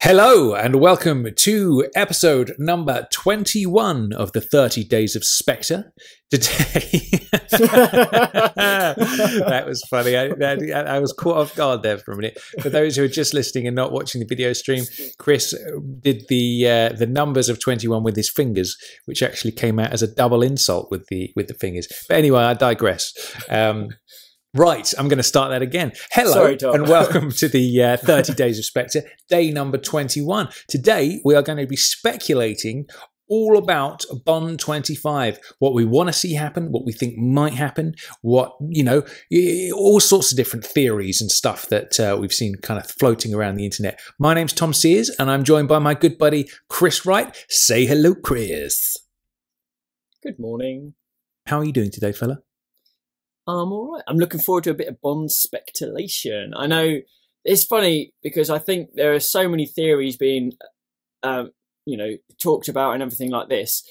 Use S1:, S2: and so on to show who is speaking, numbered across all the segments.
S1: Hello and welcome to episode number 21 of the 30 Days of Spectre. Today, that was funny. I was caught off guard there for a minute. For those who are just listening and not watching the video stream, Chris did the numbers of 21 with his fingers, which actually came out as a double insult with the fingers. But anyway, I digress. Right, I'm going to start that again. Hello,
S2: Sorry, Tom.
S1: and welcome to the 30 Days of Spectre, day number 21. Today, we are going to be speculating all about Bond 25, what we want to see happen, what we think might happen, what, all sorts of different theories and stuff that we've seen kind of floating around the internet. My name's Tom Sears, and I'm joined by my good buddy, Chris Wright. Say hello, Chris.
S2: Good morning.
S1: How are you doing today, fella?
S2: I'm all right. I'm looking forward to a bit of Bond speculation. I know it's funny because I think there are so many theories being, talked about and everything like this,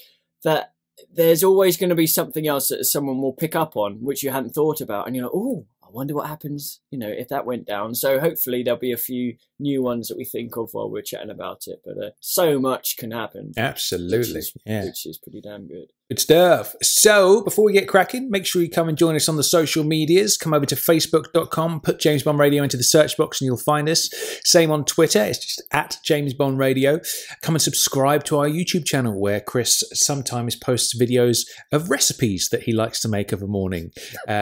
S2: that there's always going to be something else that someone will pick up on, which you hadn't thought about. And you're like, oh, I wonder what happens, if that went down. So hopefully there'll be a few new ones that we think of while we're chatting about it. But so much can happen.
S1: Absolutely.
S2: Which is pretty damn good.
S1: Good stuff. So, before we get cracking, make sure you come and join us on the social medias. Come over to facebook.com, put James Bond Radio into the search box and you'll find us. Same on Twitter, it's just at James Bond Radio. Come and subscribe to our YouTube channel where Chris sometimes posts videos of recipes that he likes to make of a morning.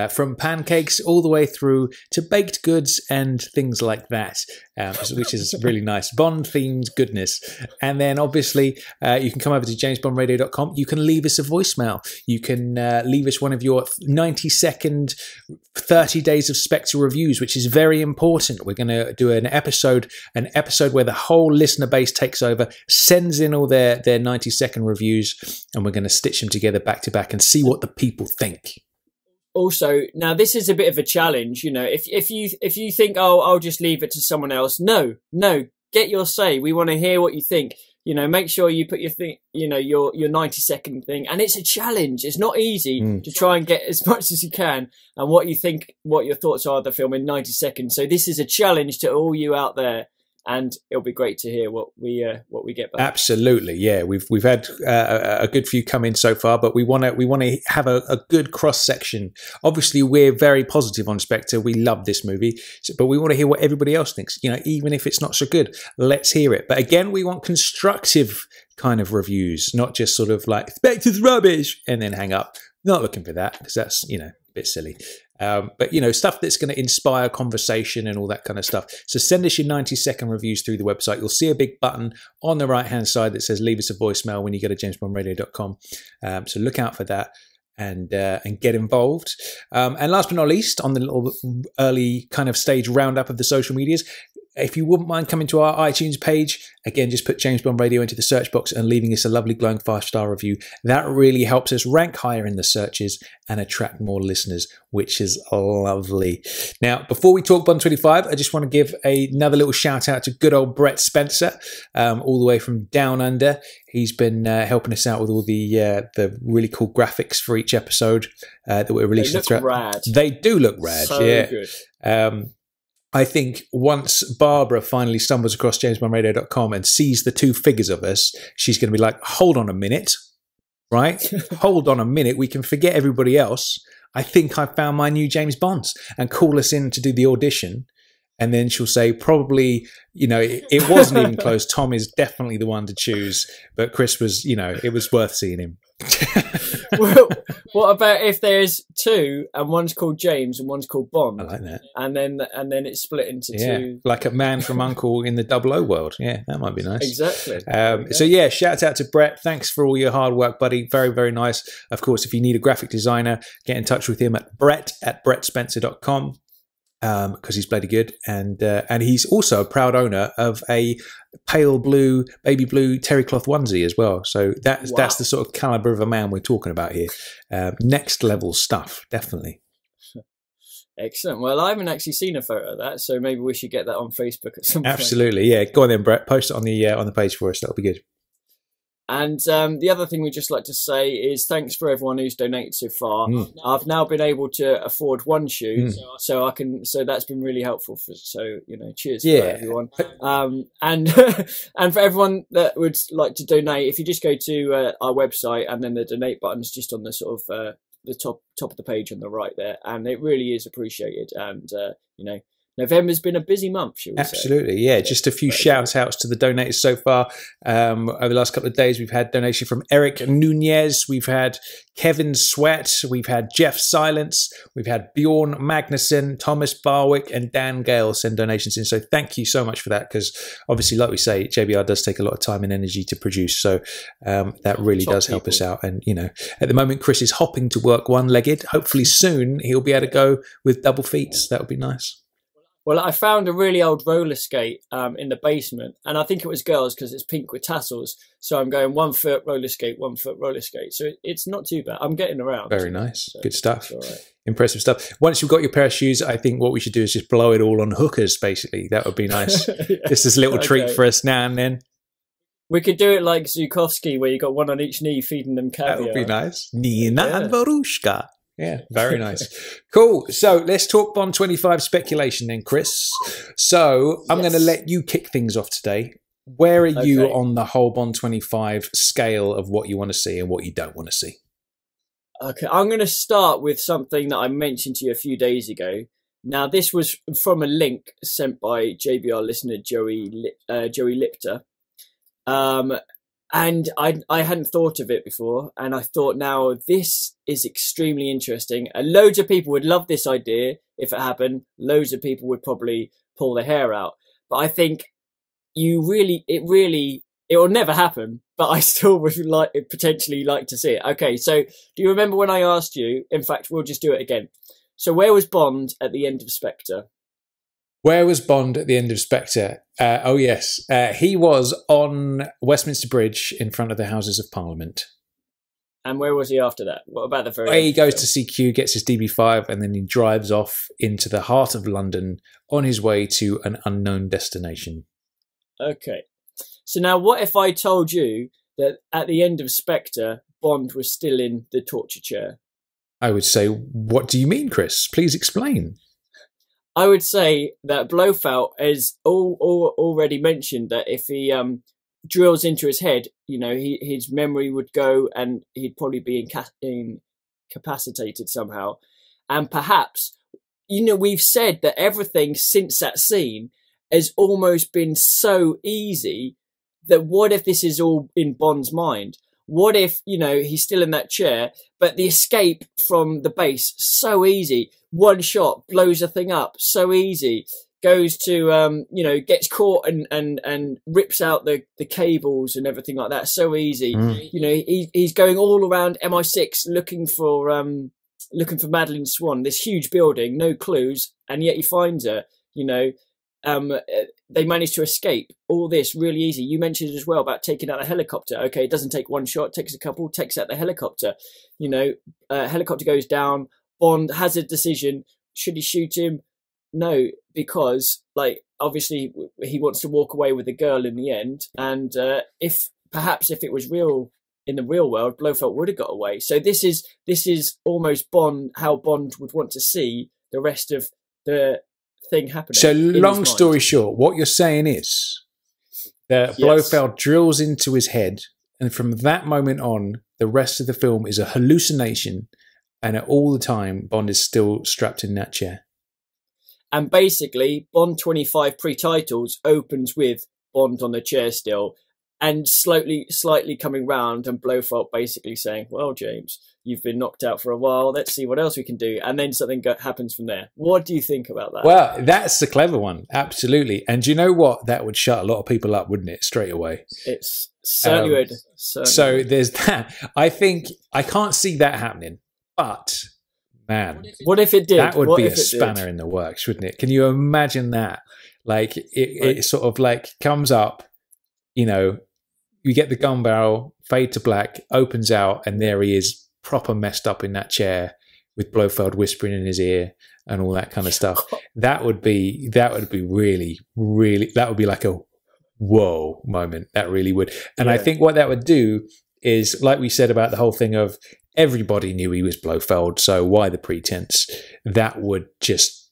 S1: From pancakes all the way through to baked goods and things like that, which is really nice. Bond-themed goodness. And then, obviously, you can come over to jamesbondradio.com. You can leave us a voicemail. You can leave us one of your 90-second 30 Days of Spectre reviews, which is very important. We're going to do an episode where the whole listener base takes over, sends in all their 90-second reviews, and we're going to stitch them together back to back and see what the people think.
S2: Also, now this is a bit of a challenge. If you think, oh, I'll just leave it to someone else. No, get your say. We want to hear what you think. Make sure you put your thing, your 90-second thing. And it's a challenge. It's not easy to try and get as much as you can and what you think, what your thoughts are of the film in 90 seconds. So this is a challenge to all you out there. And it'll be great to hear what we get back. Absolutely,
S1: yeah. We've had a good few come in so far, but we want to have a good cross section. Obviously, we're very positive on Spectre. We love this movie, but we want to hear what everybody else thinks. Even if it's not so good, let's hear it. But again, we want constructive kind of reviews, not just sort of like Spectre's rubbish and then hang up. Not looking for that because that's a bit silly. But stuff that's going to inspire conversation and all that kind of stuff. So send us your 90-second reviews through the website. You'll see a big button on the right-hand side that says leave us a voicemail when you go to jamesbondradio.com. So look out for that and get involved. And last but not least, on the little early kind of stage roundup of the social medias, if you wouldn't mind coming to our iTunes page, again, just put James Bond Radio into the search box and leaving us a lovely glowing 5-star review. That really helps us rank higher in the searches and attract more listeners, which is lovely. Now, before we talk Bond 25, I just want to give another little shout out to good old Brett Spencer, all the way from Down Under. He's been helping us out with all the really cool graphics for each episode that we're releasing.
S2: They look rad.
S1: They do look rad,
S2: so
S1: yeah.
S2: Good.
S1: I think once Barbara finally stumbles across jamesbondradio.com and sees the two figures of us, she's going to be like, hold on a minute, right? Hold on a minute. We can forget everybody else. I think I found my new James Bonds, and call us in to do the audition. And then she'll say, probably, it wasn't even close. Tom is definitely the one to choose. But Chris was, it was worth seeing him.
S2: Well, what about if there's two and one's called James and one's called Bond?
S1: I like that.
S2: And then it's split into two.
S1: Like a Man from U.N.C.L.E. in the 00 world. Yeah, that might be nice.
S2: Exactly.
S1: So yeah, shout out to Brett. Thanks for all your hard work, buddy. Very, very nice. Of course, if you need a graphic designer, get in touch with him at brett@brettspencer.com. Because he's bloody good, and he's also a proud owner of a pale blue, baby blue terry cloth onesie as well. So that's the sort of caliber of a man we're talking about here. Next level stuff, definitely.
S2: Excellent. Well, I haven't actually seen a photo of that, so maybe we should get that on Facebook at some point.
S1: Absolutely, yeah. Go on then, Brett. Post it on the page for us. That'll be good.
S2: And the other thing we'd just like to say is thanks for everyone who's donated so far. I've now been able to afford one shoe, so I can. So that's been really helpful. Cheers for everyone. And and for everyone that would like to donate, if you just go to our website and then the donate button's just on the sort of the top of the page on the right there, and it really is appreciated. And November's been a busy month, shall we say?
S1: Absolutely, yeah. Just a few shout outs to the donators so far. Over the last couple of days, we've had donation from Eric Nunez, we've had Kevin Sweat, we've had Jeff Silence, we've had Bjorn Magnuson, Thomas Barwick, and Dan Gale send donations in. So thank you so much for that, because obviously, like we say, JBR does take a lot of time and energy to produce. So that really does help us out. And, at the moment, Chris is hopping to work one-legged. Hopefully soon he'll be able to go with double feet. That would be nice.
S2: Well, I found a really old roller skate in the basement, and I think it was girls because it's pink with tassels. So I'm going 1 foot roller skate, 1 foot roller skate. So it's not too bad. I'm getting around.
S1: Very nice. So good stuff. Right. Impressive stuff. Once you've got your pair of shoes, I think what we should do is just blow it all on hookers, basically. That would be nice. Just as a little treat for us now and then.
S2: We could do it like Zukowski, where you got one on each knee feeding them caviar.
S1: That would be nice. Nina and Varushka. Yeah, very nice. Cool. So let's talk Bond 25 speculation then, Chris. So I'm going to let you kick things off today. Where are you on the whole Bond 25 scale of what you want to see and what you don't want to see?
S2: Okay, I'm going to start with something that I mentioned to you a few days ago. Now, this was from a link sent by JBR listener Joey Lipter. And I hadn't thought of it before, and I thought, now this is extremely interesting. And loads of people would love this idea if it happened. Loads of people would probably pull their hair out. But I think it will never happen. But I still would potentially like to see it. Okay, so do you remember when I asked you? In fact, we'll just do it again. So where was Bond at the end of Spectre?
S1: Where was Bond at the end of Spectre? Oh, yes. He was on Westminster Bridge in front of the Houses of Parliament.
S2: And where was he after that? What about the very
S1: end? He goes to CQ, gets his DB5, and then he drives off into the heart of London on his way to an unknown destination.
S2: Okay. So now what if I told you that at the end of Spectre, Bond was still in the torture chair?
S1: I would say, what do you mean, Chris? Please explain.
S2: I would say that Blofeld has already mentioned that if he drills into his head, his memory would go and he'd probably be incapacitated somehow. And perhaps, we've said that everything since that scene has almost been so easy that what if this is all in Bond's mind? What if, he's still in that chair, but the escape from the base, so easy. One shot, blows the thing up, so easy. Goes to, gets caught and rips out the cables and everything like that, so easy. He's going all around MI6 looking for Madeleine Swan, this huge building, no clues, and yet he finds her, they managed to escape. All this really easy. You mentioned as well about taking out a helicopter. Okay, it doesn't take one shot, it takes a couple, takes out the helicopter. Helicopter goes down. Bond has a decision. Should he shoot him? No, because obviously he wants to walk away with the girl in the end. And if it was real in the real world, Blofeld would have got away. So this is almost Bond, how Bond would want to see the rest of the thing happening.
S1: So long story short, what you're saying is that Blofeld drills into his head, and from that moment on, the rest of the film is a hallucination, and at all the time, Bond is still strapped in that chair.
S2: And basically, Bond 25 pre-titles opens with Bond on the chair still, and slightly coming round, and Blofeld basically saying, well, James, you've been knocked out for a while. Let's see what else we can do. And then something happens from there. What do you think about that?
S1: Well, that's the clever one. Absolutely. And do you know what? That would shut a lot of people up, wouldn't it? Straight away.
S2: It's certainly would.
S1: So there's that. I think I can't see that happening. But, man.
S2: What if it did?
S1: That would be a spanner in the works, wouldn't it? Can you imagine that? It sort of comes up, you get the gun barrel, fade to black, opens out, and there he is, proper messed up in that chair with Blofeld whispering in his ear and all that kind of stuff. That would be really, really, that would be like a whoa moment. That really would. And I
S2: Yeah.
S1: think what that would do is, like we said about the whole thing of everybody knew he was Blofeld, so why the pretense? That would just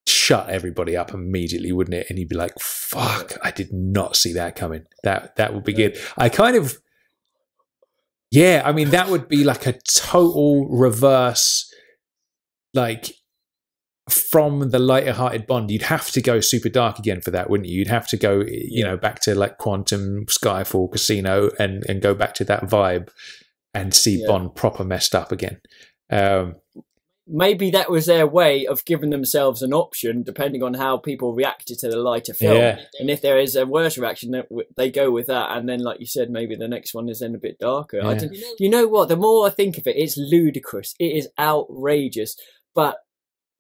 S1: shut everybody up immediately, wouldn't it? And he'd be like, fuck, I did not see that coming. That would be good. I kind of, yeah, I mean, that would be like a total reverse, like, from the lighter-hearted Bond. You'd have to go super dark again for that, wouldn't you? You'd have to go, you know, back to like Quantum, Skyfall, Casino, and go back to that vibe and see Bond proper messed up again.
S2: Maybe that was their way of giving themselves an option, depending on how people reacted to the lighter film.
S1: Yeah.
S2: And if there is a worse reaction, they go with that. And then, like you said, maybe the next one is then a bit darker.
S1: Yeah.
S2: You know what? The more I think of it, it's ludicrous. It is outrageous. But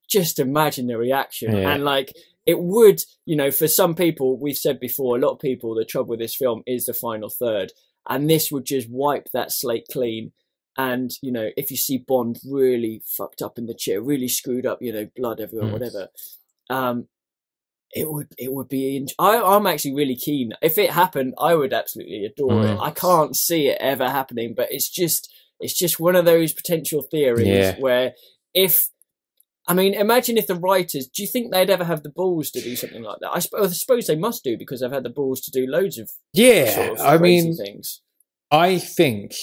S2: just imagine the reaction.
S1: Yeah.
S2: And like, it would, you know, for some people, we've said before, a lot of people, the trouble with this film is the final third. And this would just wipe that slate clean. And, you know, if you see Bond really fucked up in the chair, really screwed up, you know, blood everywhere, whatever, it would be. I'm actually really keen. If it happened, I would absolutely adore it. I can't see it ever happening, but it's just one of those potential theories where I mean, imagine if the writers, do you think they'd ever have the balls to do something like that? I suppose they must do, because they've had the balls to do loads of sort of crazy things.
S1: I think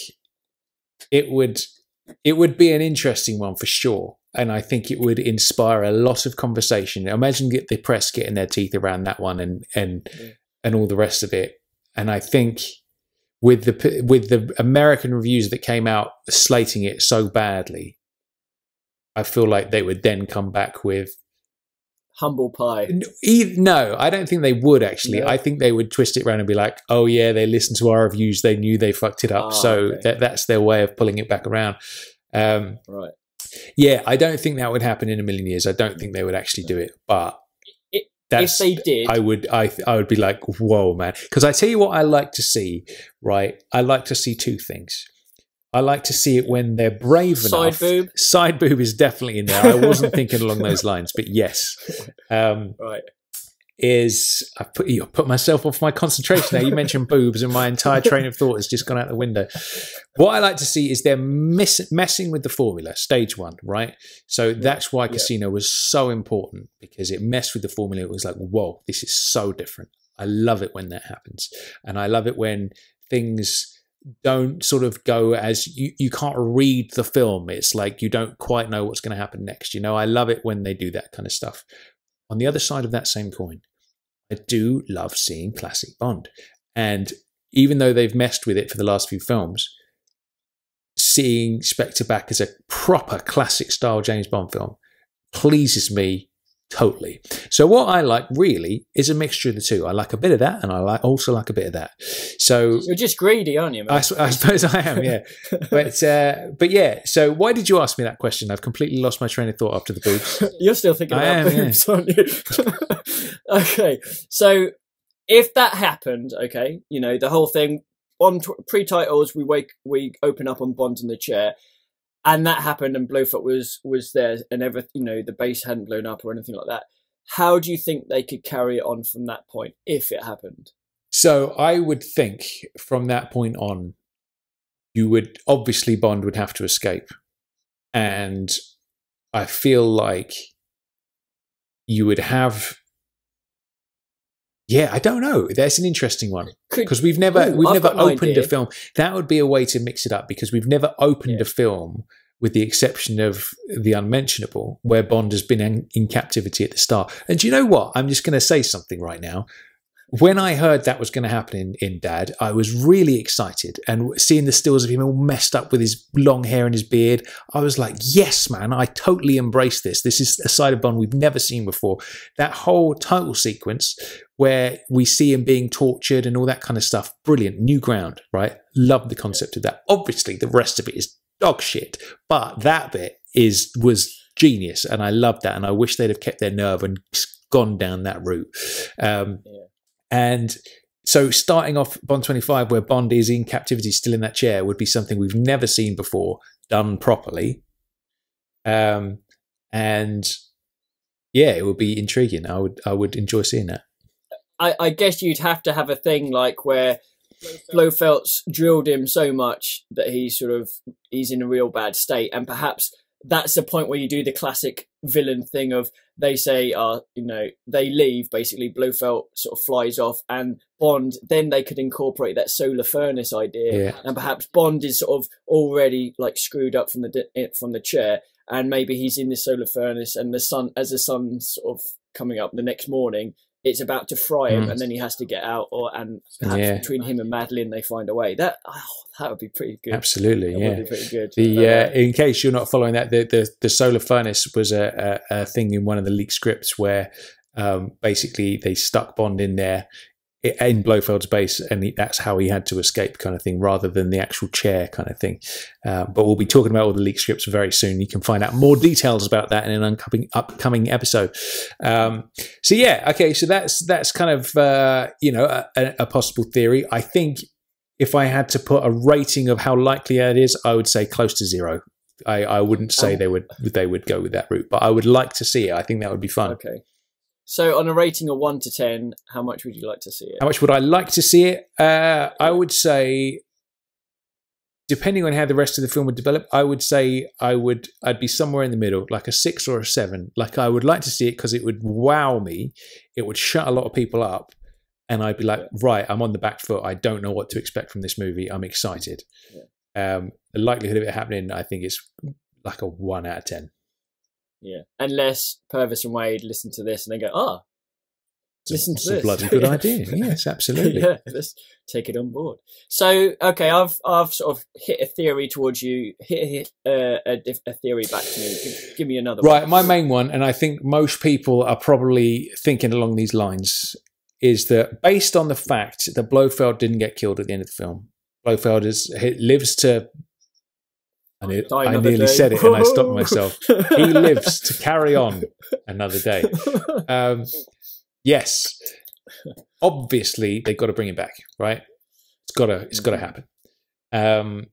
S1: it would be an interesting one for sure. And I think it would inspire a lot of conversation. Imagine the press getting their teeth around that one and all the rest of it. And I think with the American reviews that came out slating it so badly, I feel like they would then come back with
S2: humble pie.
S1: No, I don't think they would actually. No. I think they would twist it around and be like, oh yeah, they listened to our reviews, they knew they fucked it up, so that's their way of pulling it back around.
S2: Right.
S1: Yeah, I don't think that would happen in a million years. I don't think they would actually do it, but
S2: if they did,
S1: I would be like, whoa, man. Because I tell you what I like to see, right? I like to see two things. I like to see it when they're brave enough.
S2: Side boob?
S1: Side boob is definitely in there. I wasn't thinking along those lines, but yes.
S2: Right.
S1: I put myself off my concentration now. You mentioned boobs and my entire train of thought has just gone out the window. What I like to see is they're messing with the formula, stage one, right? So that's why Casino was so important, because it messed with the formula. It was like, whoa, this is so different. I love it when that happens. And I love it when things don't sort of go as you can't read the film. It's like you don't quite know what's going to happen next. You know, I love it when they do that kind of stuff. On the other side of that same coin, I do love seeing classic Bond. And even though they've messed with it for the last few films, seeing Spectre back as a proper classic style James Bond film pleases me totally. So what I like really is a mixture of the two. I like a bit of that, and I also like a bit of that. So
S2: you're just greedy, aren't you, man?
S1: I suppose I am, yeah. But yeah. So why did you ask me that question? I've completely lost my train of thought after the boobs.
S2: You're still thinking about boobs, aren't you? Okay. So if that happened, okay, you know, the whole thing on pre-titles, we open up on Bond in the chair. And that happened, and Blofeld was there, and you know, the base hadn't blown up or anything like that. How do you think they could carry it on from that point if it happened?
S1: So I would think from that point on, Bond would have to escape, and I feel like you would have. Yeah, I don't know. That's an interesting one, because we've never opened a film. That would be a way to mix it up, because we've never opened a film, with the exception of The Unmentionable, where Bond has been in captivity at the start. And do you know what? I'm just going to say something right now. When I heard that was going to happen in Dad, I was really excited. And seeing the stills of him all messed up with his long hair and his beard, I was like, yes, man, I totally embrace this. This is a side of Bond we've never seen before. That whole title sequence where we see him being tortured and all that kind of stuff, brilliant, new ground, right? Love the concept of that. Obviously, the rest of it is dog shit, but that bit was genius, and I loved that, and I wish they'd have kept their nerve and gone down that route. And so starting off Bond 25, where Bond is in captivity, still in that chair, would be something we've never seen before, done properly. And yeah, it would be intriguing. I would enjoy seeing that.
S2: I guess you'd have to have a thing like where Blofeld's drilled him so much that he's in a real bad state, and perhaps that's the point where you do the classic villain thing of they say, they leave, basically Blofeld sort of flies off, and Bond, then they could incorporate that solar furnace idea, and perhaps Bond is sort of already like screwed up from the chair, and maybe he's in the solar furnace, and the sun's sort of coming up the next morning, it's about to fry him, and then he has to get out, and perhaps between him and Madeleine they find a way. That would be pretty good.
S1: Absolutely,
S2: that would be pretty good.
S1: In case you're not following that, the solar furnace was a thing in one of the leaked scripts where basically they stuck Bond in there in Blofeld's base, and that's how he had to escape, kind of thing, rather than the actual chair kind of thing. But we'll be talking about all the leaked scripts very soon. You can find out more details about that in an upcoming episode. So that's kind of a possible theory. I think if I had to put a rating of how likely that is, I would say close to 0. I wouldn't say they would go with that route, but I would like to see it. I think that would be fun.
S2: Okay. So on a rating of 1 to 10, how much would you like to see it?
S1: How much would I like to see it? I would say, depending on how the rest of the film would develop, I would say I'd be somewhere in the middle, like a 6 or a 7. Like, I would like to see it because it would wow me. It would shut a lot of people up. And I'd be like, right, I'm on the back foot. I don't know what to expect from this movie. I'm excited. The likelihood of it happening, I think, is like a 1 out of 10. Yeah.
S2: Unless Purvis and Wade listen to this and they go, listen to this.
S1: It's a bloody good idea. Yes, absolutely.
S2: Yeah, let's take it on board. So, okay, I've sort of hit a theory towards you. Hit a theory back to me. Give me another one.
S1: Right, my main one, and I think most people are probably thinking along these lines, is that based on the fact that Blofeld didn't get killed at the end of the film, Blofeld lives to... I nearly said it and I stopped myself. He lives to carry on another day. Yes, obviously they've got to bring him back, right? It's got to happen.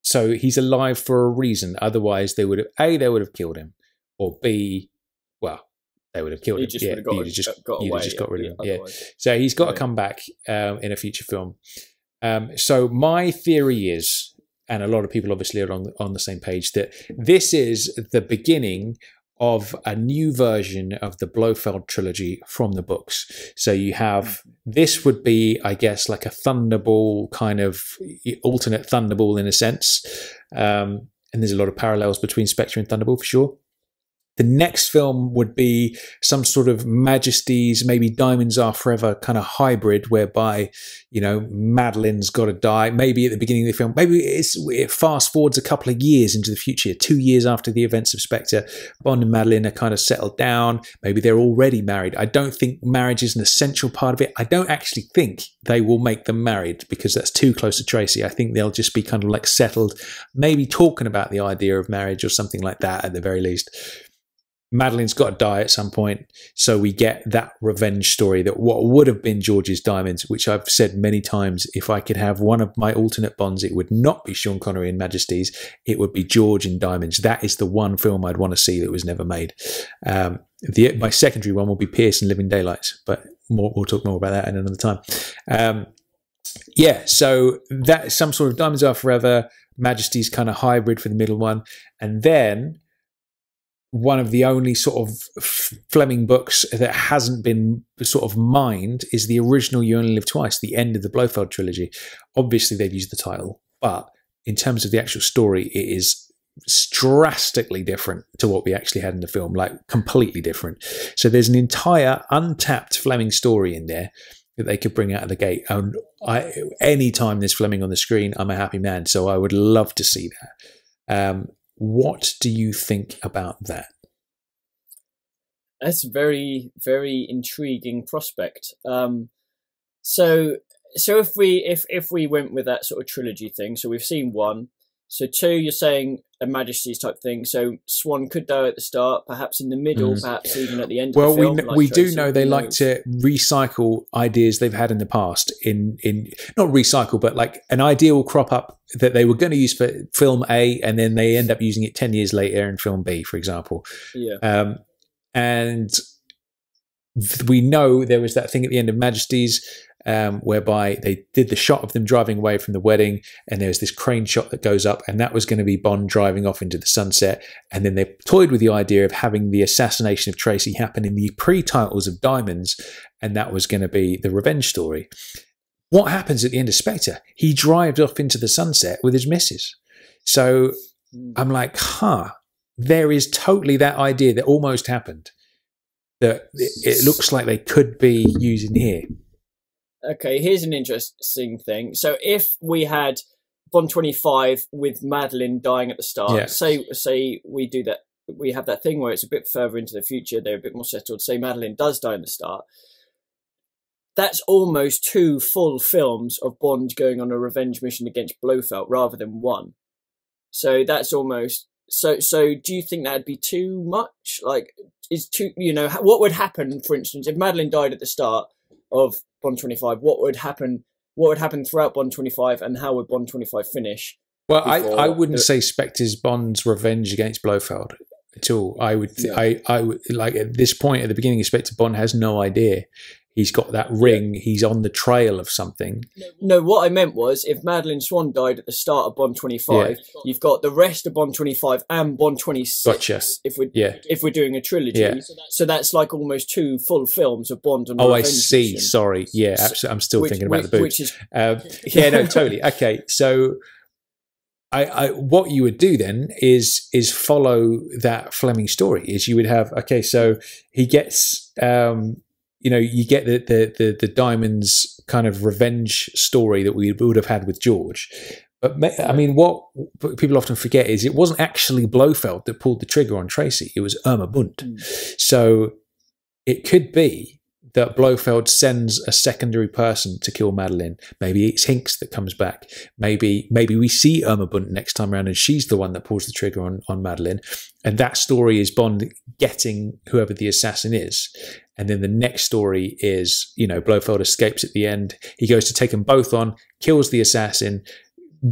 S1: So he's alive for a reason. Otherwise, they would have killed him, or B, well, they would have killed him. You'd have just got rid of him. Yeah. So he's got to come back in a future film. So my theory is, and a lot of people obviously are on the same page, that this is the beginning of a new version of the Blofeld trilogy from the books. So you have, this would be, I guess, like a Thunderball kind of alternate Thunderball in a sense. And there's a lot of parallels between Spectre and Thunderball for sure. The next film would be some sort of Majesty's, maybe Diamonds Are Forever kind of hybrid, whereby, Madeleine's got to die. Maybe at the beginning of the film, maybe it fast forwards a couple of years into the future, 2 years after the events of Spectre. Bond and Madeleine are kind of settled down. Maybe they're already married. I don't think marriage is an essential part of it. I don't actually think they will make them married because that's too close to Tracy. I think they'll just be kind of like settled, maybe talking about the idea of marriage or something like that at the very least. Madeleine's got to die at some point, so we get that revenge story that what would have been George's Diamonds, which I've said many times, if I could have one of my alternate Bonds, it would not be Sean Connery in Majesty's, it would be George in Diamonds. That is the one film I'd want to see that was never made. My secondary one will be Pierce in Living Daylights, but we'll talk more about that in another time. So that is some sort of Diamonds Are Forever, Majesty's kind of hybrid for the middle one, and then one of the only sort of Fleming books that hasn't been sort of mined is the original You Only Live Twice, the end of the Blofeld trilogy. Obviously, they've used the title, but in terms of the actual story, it is drastically different to what we actually had in the film, like completely different. So there's an entire untapped Fleming story in there that they could bring out of the gate. And anytime there's Fleming on the screen, I'm a happy man. So I would love to see that. What do you think about that?
S2: That's a very, very intriguing prospect. So if we went with that sort of trilogy thing, so we've seen 1, so 2, you're saying a Majesty's type thing. So Swan could die at the start, perhaps in the middle, perhaps even at the end. Of the film.
S1: We do know they like to recycle ideas they've had in the past. In not recycle, but like an idea will crop up that they were going to use for film A, and then they end up using it 10 years later in film B, for example.
S2: Yeah.
S1: And we know there was that thing at the end of Majesty's whereby they did the shot of them driving away from the wedding, and there's this crane shot that goes up, and that was going to be Bond driving off into the sunset. And then they toyed with the idea of having the assassination of Tracy happen in the pre-titles of Diamonds, and that was going to be the revenge story. What happens at the end of Spectre? He drives off into the sunset with his missus. So I'm like, there is totally that idea that almost happened that it looks like they could be using here.
S2: Okay, here's an interesting thing. So if we had Bond 25 with Madeleine dying at the start, say we do that, we have that thing where it's a bit further into the future, they're a bit more settled, say Madeleine does die in the start, that's almost 2 full films of Bond going on a revenge mission against Blofeld rather than 1. So that's almost... So do you think that'd be too much? Like, is too, what would happen, for instance, if Madeleine died at the start of Bond 25, what would happen throughout Bond 25, and how would Bond 25 finish?
S1: Well, I wouldn't say Spectre's Bond's revenge against Blofeld at all. I would, like, at this point at the beginning of Spectre, Bond has no idea. He's got that ring. Yeah. He's on the trail of something.
S2: No, what I meant was, if Madeleine Swann died at the start of Bond 25, you've got the rest of Bond 25 and Bond 26.
S1: Gotcha.
S2: If we're doing a trilogy, so that's like almost 2 full films of Bond. And
S1: I see. Mission. Sorry. Yeah, absolutely. I'm still thinking about the boobs. No, totally. Okay, so I what you would do then is follow that Fleming story. Is you would have so he gets. You get the Diamonds kind of revenge story that we would have had with George. But I mean, what people often forget is it wasn't actually Blofeld that pulled the trigger on Tracy. It was Irma Bunt. So it could be that Blofeld sends a secondary person to kill Madeleine. Maybe it's Hinks that comes back. Maybe we see Irma Bunt next time around and she's the one that pulls the trigger on Madeleine. And that story is Bond getting whoever the assassin is. And then the next story is, Blofeld escapes at the end. He goes to take them both on, kills the assassin,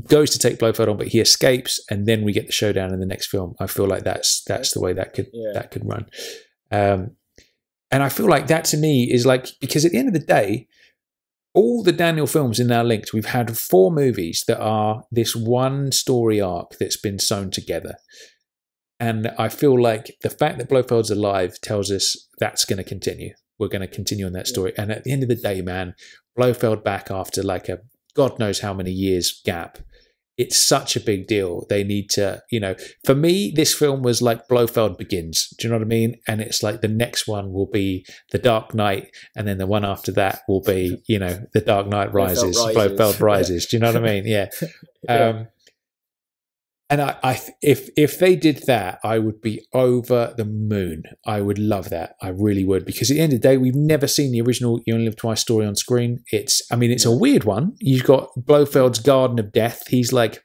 S1: goes to take Blofeld on, but he escapes, and then we get the showdown in the next film. I feel like that's the way that could run. And I feel like that to me is like, because at the end of the day, all the Daniel films in our linked, we've had 4 movies that are this one story arc that's been sewn together. And I feel like the fact that Blofeld's alive tells us that's going to continue. We're going to continue on that story. And at the end of the day, man, Blofeld back after like a God knows how many years gap. It's such a big deal. They need to, for me, this film was like Blofeld Begins. Do you know what I mean? And it's like the next one will be The Dark Knight. And then the one after that will be, The Dark Knight Rises, Blofeld Rises. Do you know what I mean? Yeah. And if they did that, I would be over the moon. I would love that. I really would. Because at the end of the day, we've never seen the original You Only Live Twice story on screen. It's a weird one. You've got Blofeld's Garden of Death. He's like,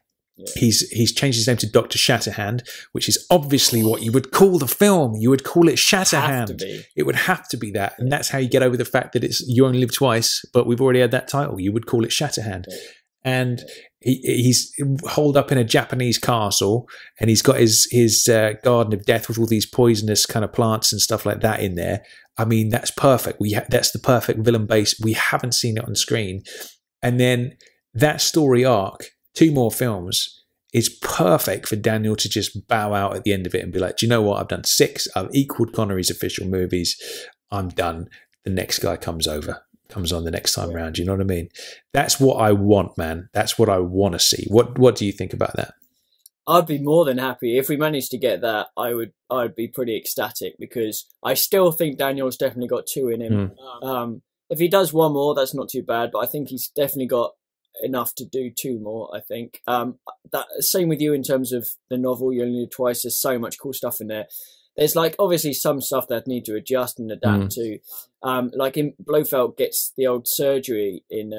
S1: he's changed his name to Dr. Shatterhand, which is obviously what you would call the film. You would call it Shatterhand. It would have to be that. And that's how you get over the fact that it's You Only Live Twice, but we've already had that title. You would call it Shatterhand. And he's holed up in a Japanese castle, and he's got his garden of death with all these poisonous kind of plants and stuff like that in there. I mean, that's perfect. That's the perfect villain base. We haven't seen it on screen. And then that story arc, 2 more films, is perfect for Daniel to just bow out at the end of it and be like, do you know what? I've done 6. I've equaled Connery's official movies. I'm done. The next guy comes on the next time around. You know what I mean? That's what I want, man. That's what I want to see. What do you think about that?
S2: I'd be more than happy if we managed to get that. I'd be pretty ecstatic, because I still think Daniel's definitely got 2 in him. If he does 1 more, that's not too bad, but I think he's definitely got enough to do 2 more, I think. That same with you in terms of the novel You Only Live Twice. There's so much cool stuff in there. There's like obviously some stuff that need to adjust and adapt to. Like in Blofeld gets the old surgery in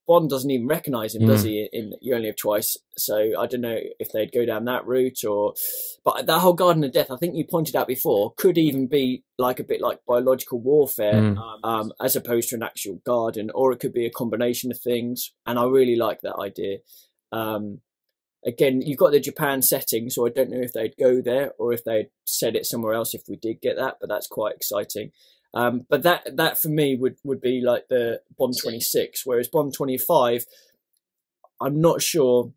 S2: Bond doesn't even recognise him, does he? In You Only Live Twice. So I don't know if they'd go down that route but that whole Garden of Death, I think you pointed out before, could even be like a bit like biological warfare, as opposed to an actual garden, or it could be a combination of things. And I really like that idea. Again, you've got the Japan setting, so I don't know if they'd go there or if they'd set it somewhere else if we did get that, but that's quite exciting. But that for me would be like the Bond 26, whereas Bond 25, I'm not sure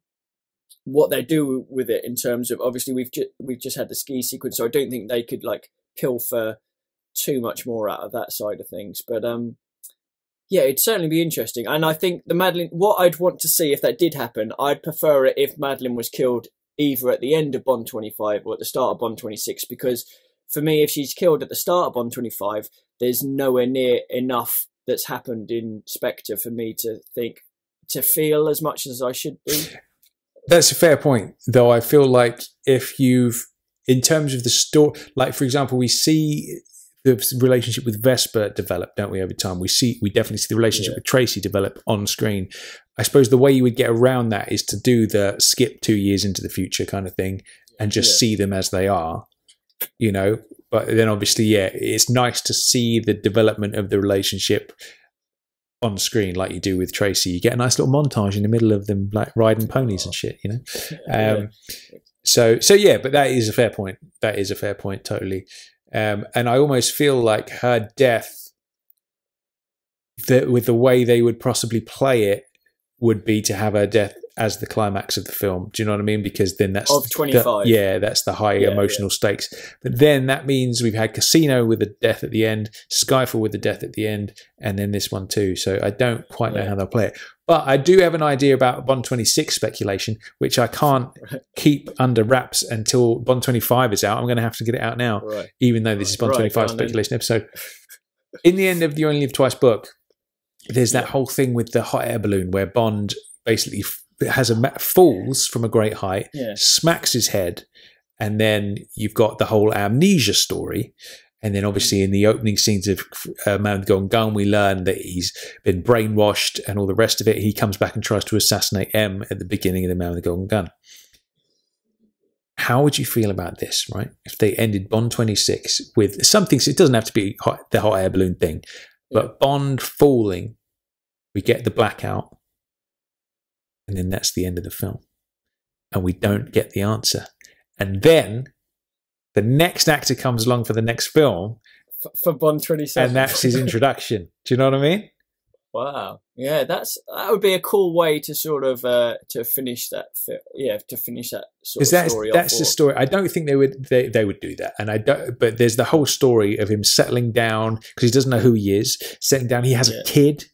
S2: what they do with it in terms of, obviously we've just had the ski sequence, so I don't think they could like pilfer too much more out of that side of things. But yeah, it'd certainly be interesting. And I think the Madeleine, what I'd want to see if that did happen, I'd prefer it if Madeleine was killed either at the end of Bond 25 or at the start of Bond 26, because for me, if she's killed at the start of Bond 25, there's nowhere near enough that's happened in Spectre for me to feel as much as I should be.
S1: That's a fair point, though. I feel like if you've, in terms of the story, like for example, we see the relationship with Vesper develop, don't we, over time? We definitely see the relationship with Tracy develop on screen. I suppose the way you would get around that is to do the skip 2 years into the future kind of thing and just see them as they are, you know. But then obviously, yeah, it's nice to see the development of the relationship on screen like you do with Tracy. You get a nice little montage in the middle of them like riding ponies and shit, you know. So yeah, but that is a fair point. That is a fair point, totally. And I almost feel like her death, that with the way they would possibly play it, would be to have her death as the climax of the film. Do you know what I mean? Because then that's
S2: of 25.
S1: That's the high emotional stakes. But then that means we've had Casino with the death at the end, Skyfall with the death at the end, and then this one too. So I don't quite know how they'll play it. But I do have an idea about Bond 26 speculation, which I can't keep under wraps until Bond 25 is out. I'm going to have to get it out now, even though this is Bond 25 speculation episode. In the end of the Only Live Twice book, there's that whole thing with the hot air balloon where Bond basically falls from a great height, smacks his head, and then you've got the whole amnesia story. And then obviously in the opening scenes of Man with the Golden Gun, we learn that he's been brainwashed and all the rest of it. He comes back and tries to assassinate M at the beginning of the Man with the Golden Gun. How would you feel about this, right? If they ended Bond 26 with something, so it doesn't have to be the hot air balloon thing, but Bond falling, we get the blackout, and then that's the end of the film. And we don't get the answer. And then the next actor comes along for the next film.
S2: For Bond 27.
S1: And that's his introduction. Do you know what I mean?
S2: Wow. Yeah, that would be a cool way to sort of to finish that. To finish that sort of story.
S1: That's the story. I don't think they would do that. And I don't. But there's the whole story of him settling down because he doesn't know who he is. Settling down. He has a kid,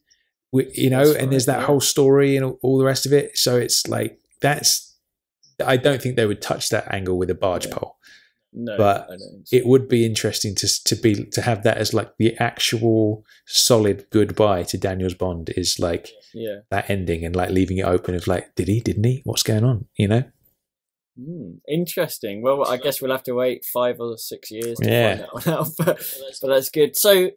S1: you know, and there's that whole story and all the rest of it. So it's like I don't think they would touch that angle with a barge pole. No, but it would be interesting to have that as like the actual solid goodbye to Daniel's Bond, is like that ending and like leaving it open of like, didn't he? What's going on? You know?
S2: Interesting. Well, I guess we'll have to wait 5 or 6 years to find that one out, but that's good. So,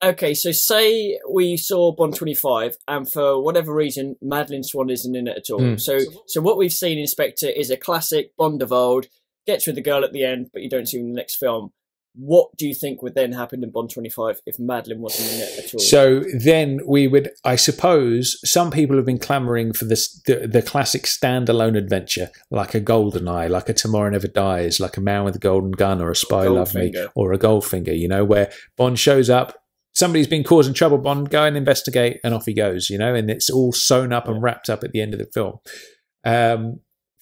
S2: okay, so say we saw Bond 25 and for whatever reason, Madeleine Swann isn't in it at all. So what we've seen in Spectre is a classic Bond of old, gets with the girl at the end, but you don't see her in the next film. What do you think would then happen in Bond 25 if Madeleine wasn't in it at all?
S1: So then we would, I suppose, some people have been clamouring for the classic standalone adventure, like a GoldenEye, like a Tomorrow Never Dies, like a Man with a Golden Gun, or a Spy Love Me, or a Goldfinger, you know, where Bond shows up, somebody's been causing trouble, Bond, go and investigate, and off he goes, you know, and it's all sewn up and wrapped up at the end of the film.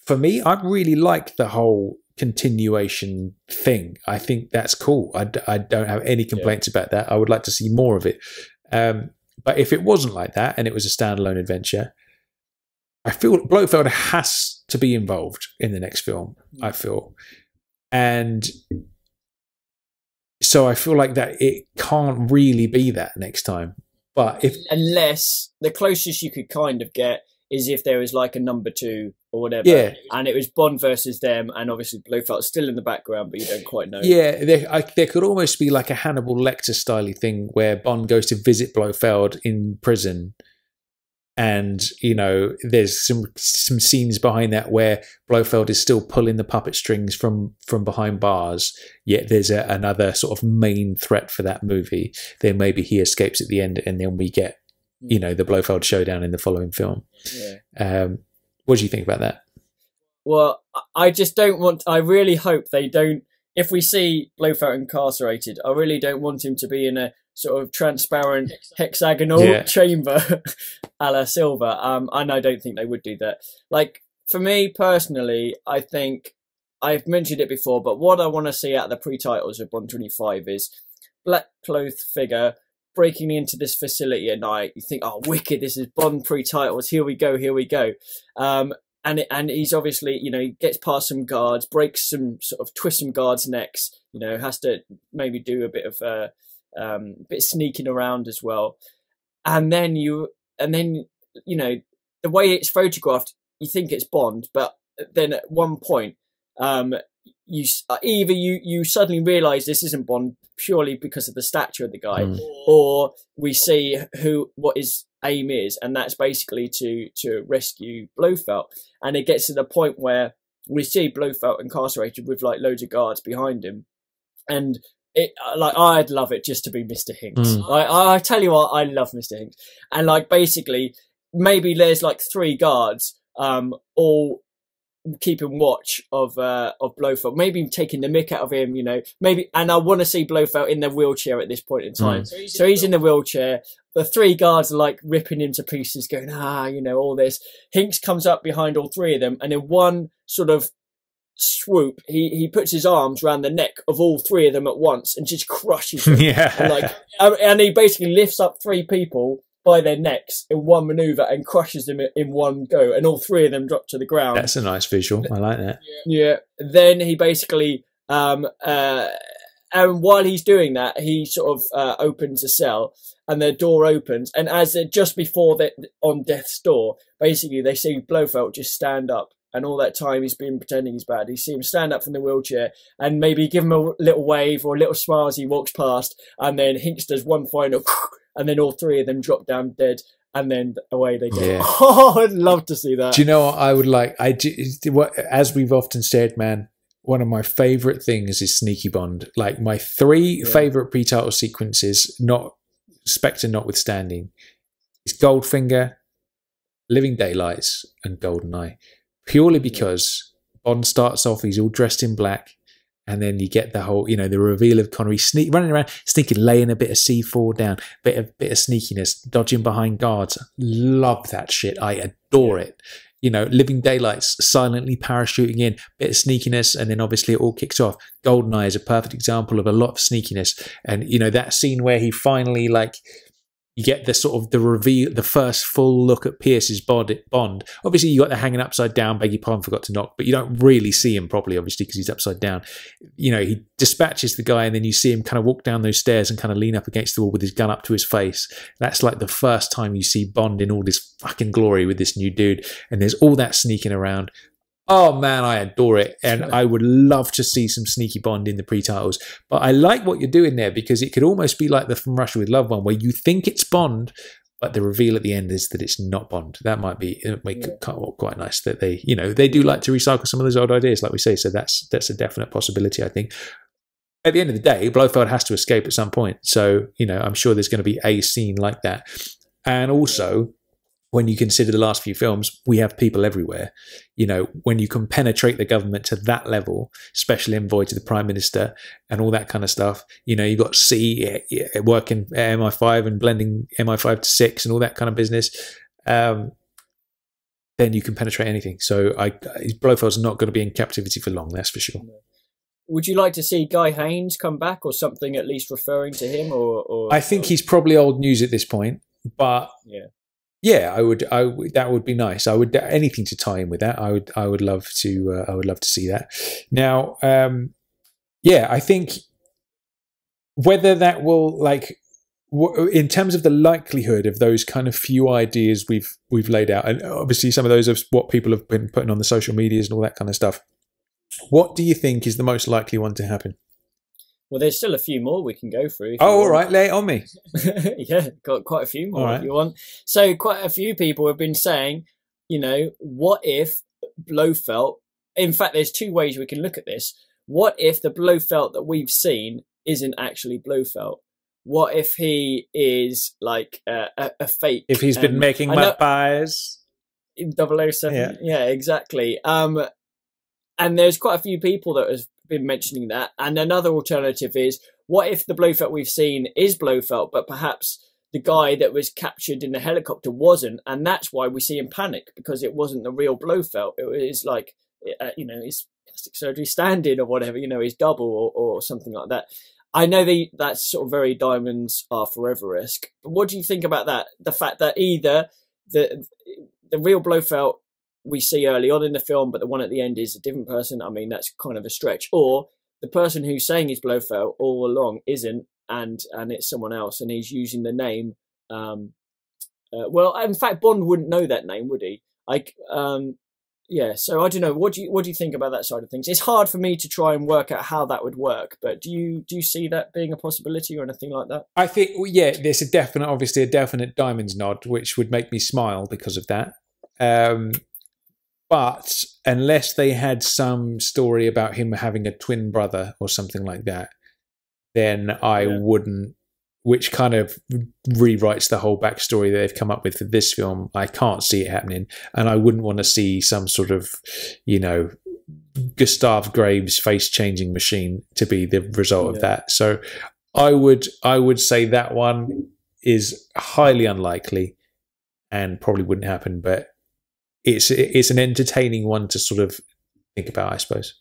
S1: For me, I really like the whole continuation thing. I think that's cool. I don't have any complaints about that. I would like to see more of it. But if it wasn't like that and it was a standalone adventure, I feel Blofeld has to be involved in the next film, I feel. And so I feel like that it can't really be that next time. But
S2: unless the closest you could kind of get is if there was like a number 2 or whatever, and it was Bond versus them, and obviously Blofeld's still in the background, but you don't quite know.
S1: Yeah, there could almost be like a Hannibal Lecter style thing where Bond goes to visit Blofeld in prison, and you know there's some scenes behind that where Blofeld is still pulling the puppet strings from behind bars, yet there's another sort of main threat for that movie. Then maybe he escapes at the end, and then we get, you know, the Blofeld showdown in the following film. What do you think about that?
S2: Well, I just don't want. I really hope they don't if we see Blofeld incarcerated, I really don't want him to be in a sort of transparent hexagonal chamber a la Silver. And I don't think they would do that. Like, for me personally, I think I've mentioned it before, but what I want to see out of the pre-titles of Bond 25 is black clothed figure breaking into this facility at night. You think, oh, wicked, this is Bond pre-titles. Here we go, here we go. And he's obviously, you know, he gets past some guards, breaks some sort of twists some guards' necks, you know, has to maybe do a bit of sneaking around as well. And then you know, the way it's photographed, you think it's Bond, but then at one point, you suddenly realise this isn't Bond purely because of the stature of the guy, or we see what his aim is, and that's basically to rescue Blofeld. And it gets to the point where we see Blofeld incarcerated with like loads of guards behind him, and I'd love it just to be Mr. Hinks. I tell you what, I love Mr. Hinks, and like basically maybe there's like 3 guards all keeping watch of Blofeld, maybe taking the mick out of him, you know, maybe. And I want to see Blofeld in the wheelchair at this point in time. So he's in the wheelchair. The 3 guards are like ripping him to pieces, going, you know, all this. Hinks comes up behind all 3 of them, and in one sort of swoop, he puts his arms around the neck of all 3 of them at once and just crushes them. And he basically lifts up 3 people by their necks in one maneuver and crushes them in one go, and all 3 of them drop to the ground.
S1: That's a nice visual. I like that.
S2: Yeah. Then he basically, and while he's doing that, he sort of opens a cell, and the door opens, and as just before on death's door, basically they see Blofeld just stand up. And all that time he's been pretending he's bad. You see him stand up from the wheelchair and maybe give him a little wave or a little smile as he walks past. And then Hinks does one final, and then all 3 of them drop down dead. And then away they go. Yeah. Oh, I'd love to see that.
S1: Do you know what I would like? As we've often said, man, one of my favourite things is Sneaky Bond. Like my 3 favourite pre-title sequences, not Spectre notwithstanding, is Goldfinger, Living Daylights, and GoldenEye. Purely because Bond starts off, he's all dressed in black, and then you get the whole, you know, the reveal of Connery running around, sneaking, laying a bit of C4 down, bit of sneakiness, dodging behind guards. Love that shit. I adore it. You know, Living Daylights, silently parachuting in, bit of sneakiness, and then obviously it all kicks off. GoldenEye is a perfect example of a lot of sneakiness, and you know that scene where he finally like. You get the sort of the reveal, the first full look at Pierce's Bond. Obviously, you got the hanging upside down, beg your pardon, forgot to knock, but you don't really see him properly, obviously, because he's upside down. You know, he dispatches the guy, and then you see him kind of walk down those stairs and kind of lean up against the wall with his gun up to his face. That's like the first time you see Bond in all this fucking glory with this new dude, and there's all that sneaking around. Oh man, I adore it, and I would love to see some Sneaky Bond in the pre-titles. But I like what you're doing there, because it could almost be like the From Russia with Love one, where you think it's Bond, but the reveal at the end is that it's not Bond. That might be quite nice that they, you know, they do like to recycle some of those old ideas, like we say. So that's a definite possibility, I think. At the end of the day, Blofeld has to escape at some point, so you know, I'm sure there's going to be a scene like that, and also. When you consider the last few films, we have people everywhere. You know, when you can penetrate the government to that level, special envoy to the Prime Minister and all that kind of stuff, you know, you've got C working at MI5 and blending MI5 to 6 and all that kind of business, then you can penetrate anything. So Blofeld's not going to be in captivity for long, that's for sure.
S2: Would you like to see Guy Haines come back, or something at least referring to him? Or
S1: I think he's probably old news at this point, but... Yeah, I would. That would be nice. I would anything to tie in with that. I would love to. I would love to see that. Now, I think whether that will in terms of the likelihood of those kind of few ideas we've laid out, and obviously some of those are what people have been putting on the social medias and all that kind of stuff. What do you think is the most likely one to happen?
S2: Well, there's still a few more we can go through.
S1: Oh, all right. Lay it on me.
S2: Yeah, got quite a few more if you want. So quite a few people have been saying, you know, what if Blofeld... In fact, there's 2 ways we can look at this. What if the Blofeld that we've seen isn't actually Blofeld? What if he is like a fake?
S1: If he's been making mud pies?
S2: 007. Yeah, exactly. And there's quite a few people that have been mentioning that. And another alternative is, what if the Blofeld we've seen is Blofeld, but perhaps the guy that was captured in the helicopter wasn't, and that's why we see him panic, because it wasn't the real Blofeld. It was like, his plastic surgery stand-in or whatever, his double or something like that. I know that's sort of very Diamonds Are Forever-esque. But what do you think about that? The fact that either the real Blofeld we see early on in the film, but the one at the end is a different person. I mean, that's kind of a stretch. Or the person who's saying he's Blofeld all along isn't, and it's someone else, and he's using the name. Well, in fact, Bond wouldn't know that name, would he? Yeah. So I don't know. What do you think about that side of things? It's hard for me to try and work out how that would work. But do you see that being a possibility or anything like that?
S1: I think, yeah, there's obviously a definite Diamonds nod, which would make me smile because of that. But unless they had some story about him having a twin brother or something like that, then I wouldn't, which kind of rewrites the whole backstory that they've come up with for this film. I can't see it happening, and I wouldn't want to see some sort of, Gustav Graves face-changing machine to be the result of that. So I would say that one is highly unlikely and probably wouldn't happen, but it's an entertaining one to sort of think about, I suppose.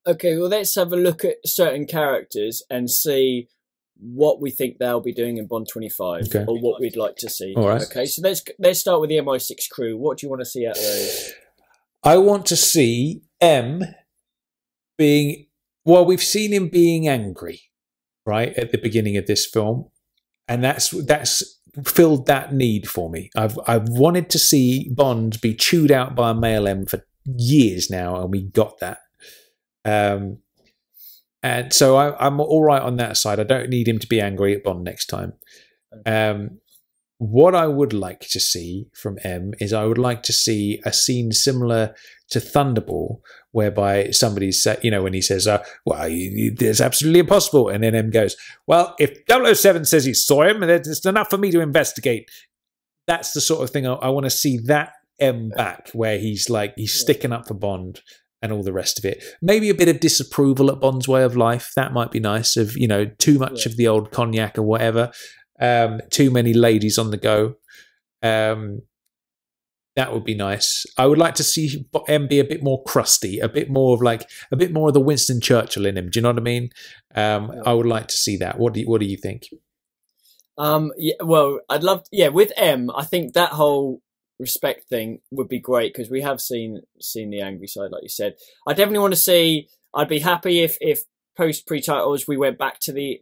S2: Okay, well, let's have a look at certain characters and see what we think they'll be doing in Bond 25, or what we'd like to see.
S1: All right.
S2: Okay, so let's start with the MI6 crew. What do you want to see out of those?
S1: I want to see M being, well, we've seen him being angry, right, at the beginning of this film, and that's filled that need for me. I've wanted to see Bond be chewed out by a male M for years now, and we got that. And so I'm all right on that side. I don't need him to be angry at Bond next time. What I would like to see from M is I would like to see a scene similar to Thunderball, whereby somebody's, when he says, well, it's absolutely impossible. And then M goes, well, if 007 says he saw him, it's enough for me to investigate. That's the sort of thing I want to see that M back, where he's sticking up for Bond and all the rest of it. Maybe a bit of disapproval at Bond's way of life. That might be nice, of, too much of the old cognac or whatever. Too many ladies on the go. That would be nice. I would like to see M be a bit more crusty, a bit more of the Winston Churchill in him. Do you know what I mean? I would like to see that. What do you think?
S2: Yeah, well, I'd love, with M, I think that whole respect thing would be great, because we have seen the angry side, like you said. I definitely want to see, I'd be happy if post pre-titles we went back to the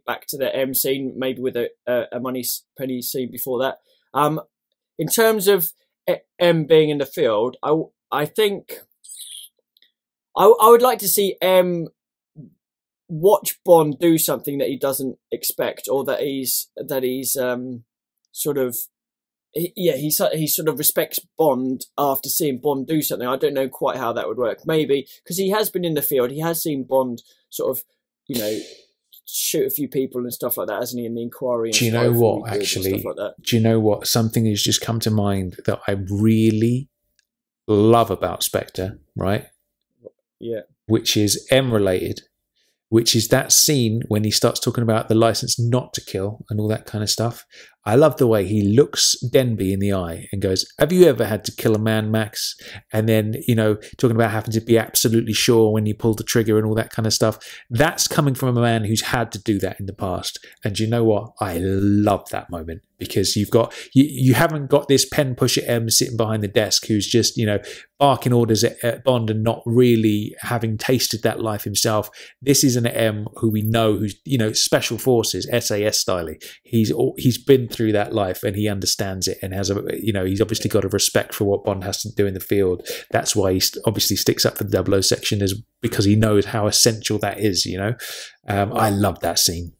S2: M scene, maybe with a Money Penny scene before that. In terms of M being in the field, I think I would like to see M watch Bond do something that he doesn't expect, or that he's sort of, he sort of respects Bond after seeing Bond do something. I don't know quite how that would work. Maybe because he has been in the field, he has seen Bond sort of, shoot a few people and stuff like that, hasn't he, in the inquiry?
S1: Do you know what, actually? Do you know what? Something has just come to mind that I really love about Spectre, right?
S2: Yeah.
S1: Which is M-related, which is that scene when he starts talking about the license not to kill and all that kind of stuff. I love the way he looks Denby in the eye and goes, have you ever had to kill a man, Max? And then, talking about having to be absolutely sure when you pull the trigger and all that kind of stuff. That's coming from a man who's had to do that in the past. And you know what? I love that moment, because you haven't got this pen pusher M sitting behind the desk who's just, barking orders at Bond and not really having tasted that life himself. This is an M who we know, who's, special forces, SAS style. He's been through that life and he understands it, and has he's obviously got a respect for what Bond has to do in the field. That's why he obviously sticks up for the 00 section, is because he knows how essential that is. I love that scene.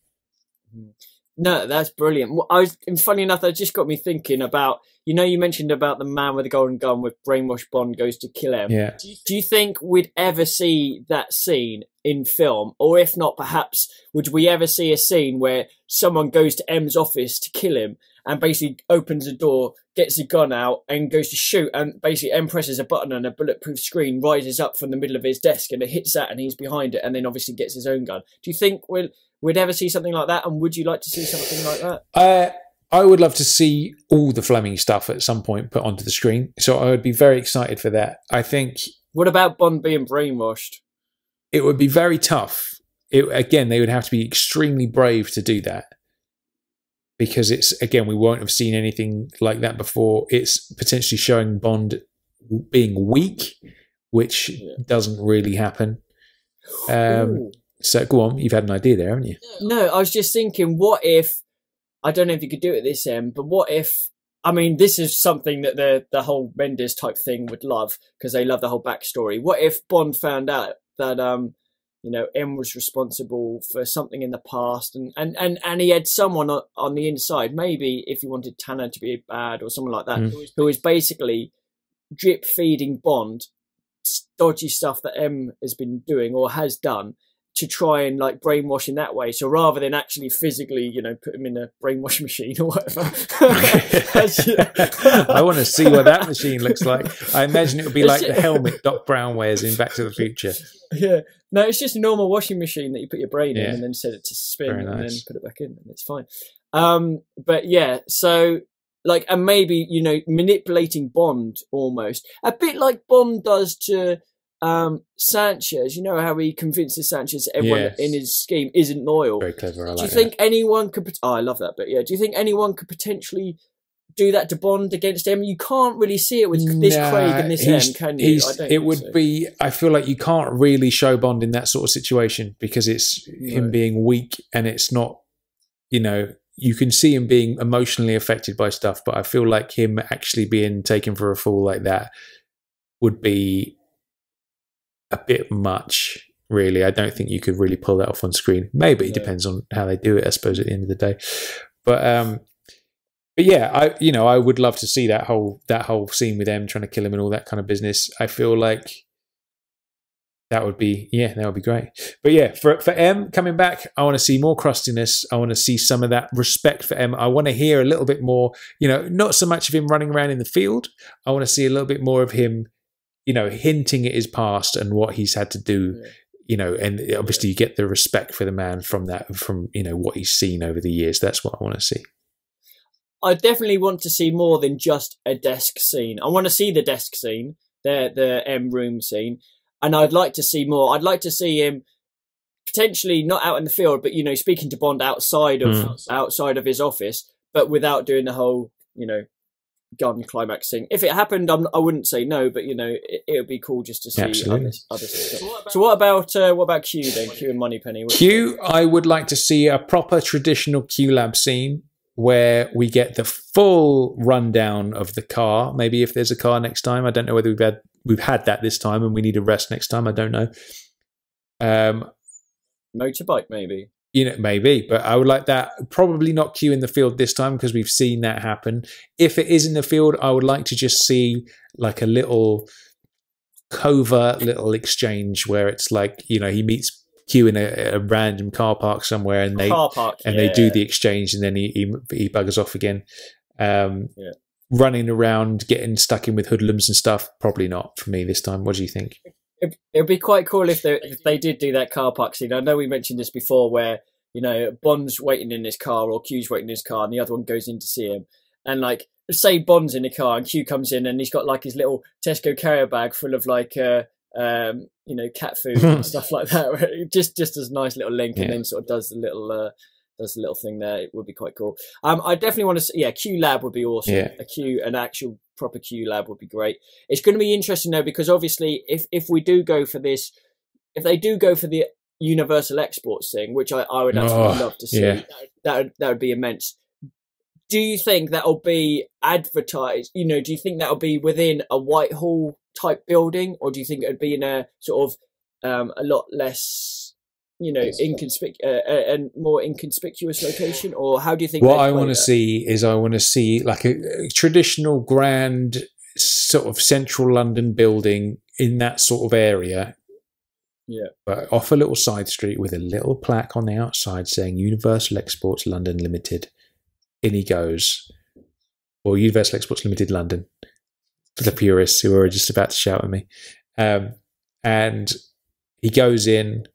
S2: No, that's brilliant. And funny enough, that just got me thinking about, you mentioned about the man with the golden gun with brainwash Bond goes to kill him.
S1: Yeah.
S2: Do you think we'd ever see that scene in film? Or if not, perhaps, would we ever see a scene where someone goes to M's office to kill him, and basically opens the door, gets a gun out, and goes to shoot, and basically M presses a button and a bulletproof screen rises up from the middle of his desk, and it hits that, and he's behind it, and then obviously gets his own gun. Do you think we'd ever see something like that, and would you like to see something like that?
S1: I would love to see all the Fleming stuff at some point put onto the screen, so I would be very excited for that. I think...
S2: What about Bond being brainwashed?
S1: It would be very tough. Again, they would have to be extremely brave to do that. Because it's, again, we won't have seen anything like that before. It's potentially showing Bond being weak, which doesn't really happen. So go on, you've had an idea there, haven't you?
S2: No, I was just thinking, what if, I don't know if you could do it this end, but what if, I mean, this is something that the whole Mendes type thing would love, because they love the whole backstory. What if Bond found out that, you know, M was responsible for something in the past, and he had someone on the inside, maybe if you wanted Tanner to be bad or someone like that, who was basically drip feeding Bond dodgy stuff that M has been doing or has done, to try and like brainwash in that way. So rather than actually physically, you know, put him in a brainwash machine or whatever.
S1: I want to see what that machine looks like. I imagine it would be like the helmet Doc Brown wears in Back to the Future.
S2: Yeah. No, it's just a normal washing machine that you put your brain in and then set it to spin and then put it back in, and it's fine. But yeah, so like, and maybe, you know, manipulating Bond almost. A bit like Bond does to Sanchez. You know how he convinces Sanchez that everyone in his scheme isn't loyal.
S1: Very clever. I like
S2: do you think anyone could... Oh, I love that bit, yeah. Do you think anyone could potentially do that to Bond against M? You can't really see it with this Craig and this M, can you?
S1: It would be... I feel like you can't really show Bond in that sort of situation, because it's him being weak, and it's not, you know... You can see him being emotionally affected by stuff, but I feel like him actually being taken for a fool like that would be a bit much, really. I don't think you could really pull that off on screen. Maybe it depends on how they do it, I suppose, at the end of the day. But yeah, I would love to see that whole scene with M trying to kill him and all that kind of business. I feel like that would be great. But yeah, for M coming back, I want to see more crustiness. I want to see some of that respect for M. I want to hear a little bit more, you know, not so much of him running around in the field. I want to see a little bit more of him, you know, hinting at his past and what he's had to do, you know, and obviously you get the respect for the man from that, from, you know, what he's seen over the years. That's what I want to see.
S2: I definitely want to see more than just a desk scene. I want to see the desk scene, the M room scene. And I'd like to see more. I'd like to see him potentially not out in the field, but, you know, speaking to Bond outside of his office, but without doing the whole, you know, gun climax thing. If it happened, I wouldn't say no, but, you know, it would be cool just to see other stuff. So what about Q then? Q and Moneypenny.
S1: Q, I would like to see a proper traditional Q Lab scene where we get the full rundown of the car. Maybe if there's a car next time. I don't know whether we've had that this time and we need a rest next time. I don't know.
S2: Motorbike, maybe.
S1: You know, maybe, but I would like that. Probably not Q in the field this time, because we've seen that happen. If it is in the field, I would like to just see like a little covert little exchange where it's like, you know, he meets Q in a random car park somewhere, and they they do the exchange, and then he buggers off again. Running around, getting stuck in with hoodlums and stuff. Probably not for me this time. What do you think?
S2: It'd be quite cool if they did do that car park scene. I know we mentioned this before, where, you know, Bond's waiting in his car or Q's waiting in his car, and the other one goes in to see him. And like, say Bond's in the car and Q comes in and he's got like his little Tesco carrier bag full of like you know, cat food and stuff like that. Just as a nice little link, and then sort of does the little thing there. It would be quite cool. I definitely want to see, Q Lab would be awesome. An actual proper Q Lab would be great. It's going to be interesting though, because obviously if we do go for this, if they do go for the Universal Exports thing, which I would absolutely love to see, that would be immense. Do you think that'll be advertised? You know, do you think that'll be within a Whitehall type building, or do you think it'd be in a sort of a lot less, you know, and more inconspicuous location? Or how do you think?
S1: What I want to see is, I want to see like a traditional grand sort of central London building in that sort of area.
S2: Yeah.
S1: But off a little side street with a little plaque on the outside saying Universal Exports London Limited. In he goes. or Universal Exports Limited London, for the purists who are just about to shout at me. And he goes in,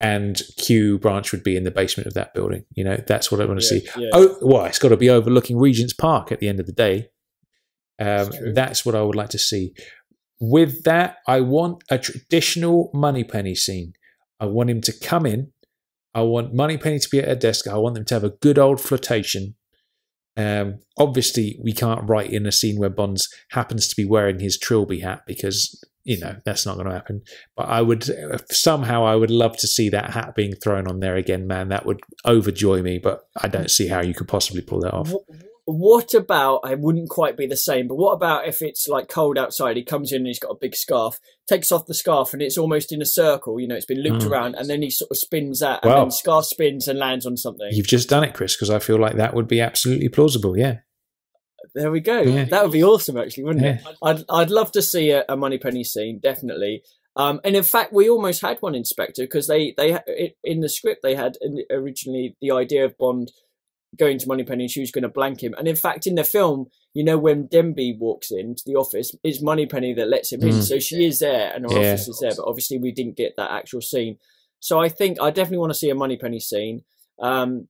S1: and Q branch would be in the basement of that building. You know, that's what I want to see.
S2: Yeah.
S1: Oh, well, it's got to be overlooking Regent's Park at the end of the day. That's what I would like to see. With that, I want a traditional Moneypenny scene. I want him to come in. I want Moneypenny to be at her desk. I want them to have a good old flirtation. Obviously, we can't write in a scene where Bond happens to be wearing his Trilby hat because, you know, that's not going to happen. But I would love to see that hat being thrown on there again, man. That would overjoy me, but I don't see how you could possibly pull that off.
S2: What about, I wouldn't quite be the same, but what about if it's like cold outside, he comes in and he's got a big scarf, takes off the scarf and it's almost in a circle, you know, it's been looped around, and then he sort of spins that, and then scarf spins and lands on something. You've
S1: just done it, Chris, because I feel like that would be absolutely plausible, yeah.
S2: There we go. Yeah. That would be awesome, actually, wouldn't it? I'd love to see a Moneypenny scene, definitely. And in fact, we almost had one in Spectre, because they in the script they had originally the idea of Bond going to Moneypenny and she was going to blank him. And in fact, in the film, you know, when Denby walks into the office, it's Moneypenny that lets him in. So she is there and her office is there, but obviously we didn't get that actual scene. So I think I definitely want to see a Moneypenny scene. I